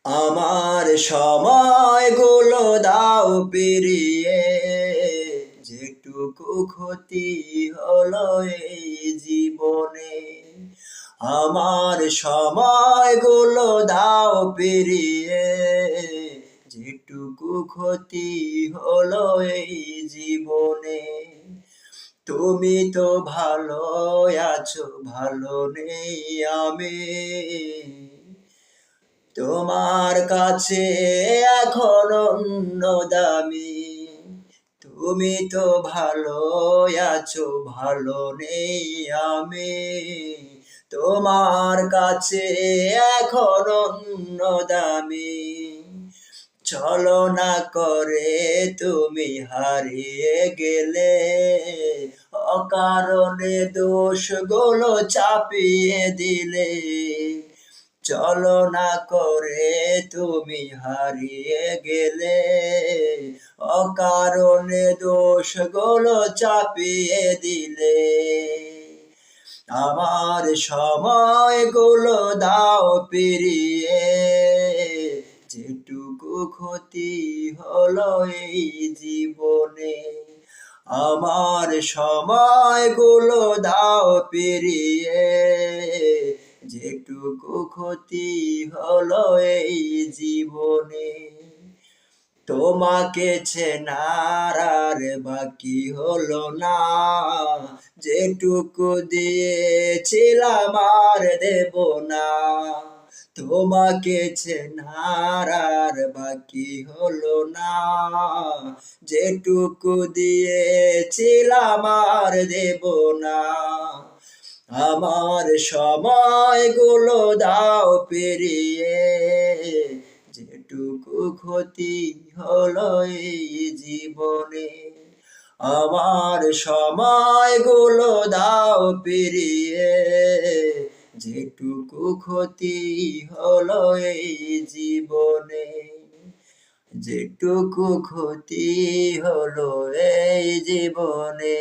আমার সময়গুলো দাও পেরিয়ে, যেটুকু ক্ষতি হলো এই জীবনে। আমার সময়গুলো দাও পেরিয়ে, যেটুকু ক্ষতি হলো এই জীবনে। তুমি তো ভালো আছো, ভালো নেই আমি। তোমার কাছে এখন অন্য দামি। তুমি তো ভালো আছো, ভালো নেই আমি। তোমার কাছে এখন অন্য দামি। ছলনা করে তুমি হারিয়ে গেলে, অকারণে দোষগুলো চাপিয়ে দিলে। ছলনা করে তুমি হারিয়ে গেলে, অকারণে দোষগুলো চাপিয়ে দিলে। আমার সময়গুলো দাও ফিরিয়ে, যেটুকু ক্ষতি হলো এই জীবনে। আমার সময়গুলো দাও ফিরিয়ে, যেটুকু ক্ষতি হলো এই জীবনে। তোমাকে চেনার আর বাকি হলো না, যেটুকু দিয়েছিলাম আর দেব না। তোমাকে চেনার আর বাকি হলো না, যেটুকু দিয়েছিলাম আর দেব না। আমার সময়গুলো দাও ফিরিয়ে, যেটুকু ক্ষতি হলো এই জীবনে। আমার সময়গুলো দাও ফিরিয়ে, যেটুকু ক্ষতি হলো এই জীবনে। যেটুকু ক্ষতি হলো এই জীবনে।